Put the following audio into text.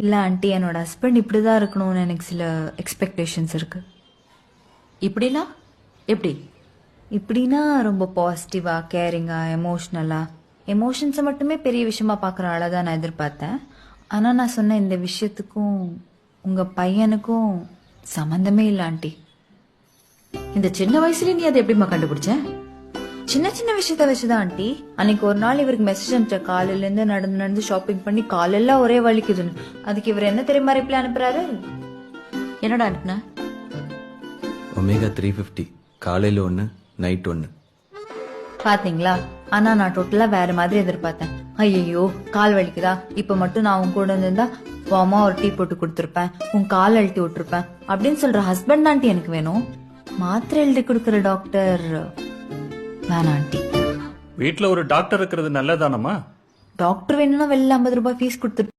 இல்ல ஆண்டி, என்னோட ஹஸ்பண்ட் இப்படிதான் இருக்கணும்னு எனக்கு சில எக்ஸ்பெக்டேஷன்ஸ் இருக்கு. இப்படின்னா எப்படி? இப்படின்னா ரொம்ப பாசிட்டிவா, கேரிங்கா, எமோஷ்னலா, எமோஷன்ஸை மட்டுமே பெரிய விஷயமா பார்க்குற ஆளை தான் நான் எதிர்பார்த்தேன். ஆனா நான் சொன்ன இந்த விஷயத்துக்கும் உங்க பையனுக்கும் சம்மந்தமே இல்லை ஆண்டி. இந்த சின்ன வயசுல நீ அதை எப்படிம்மா கண்டுபிடிச்ச? சின்ன சின்ன விஷயத்த வச்சுதான் ஆண்டி. அன்னைக்கு ஒரு நாள் இவருக்கு மெசேஜ் அனுப்பிச்ச, காலையில இருந்து நடந்து நடந்து ஷாப்பிங் பண்ணி காலெல்லாம் ஒரே வலிக்குதுன்னு. அதுக்கு இவர் என்ன தெரியுமா ரிப்ளை அனுப்புறாரு? என்னடா அனுப்புன? ஒமேகா 350 காலையில் ஒன்று நைட் ஒன்று. பாத்தீங்களா? ஆனா நான் டோட்டலா வேற மாதிரி எதிர்பார்த்தேன். ஐயோ கால் வலிக்குதா, இப்ப மட்டும் நான் உன் கூட இருந்திருந்தா வாமா ஒரு டீ போட்டு கொடுத்துருப்பேன், உன் கால் அழுத்தி விட்டுருப்பேன் அப்படின்னு சொல்ற ஹஸ்பண்ட் ஆண்டி எனக்கு வேணும். மாத்திரை எழுதி கொடுக்கற டாக்டர் வேணாம் ஆண்டி. வீட்ல ஒரு டாக்டர் இருக்கிறது நல்லதானம்மா? டாக்டர் வேணும்னா வெளில 50 ரூபாய் ஃபீஸ் கொடுத்துட்டு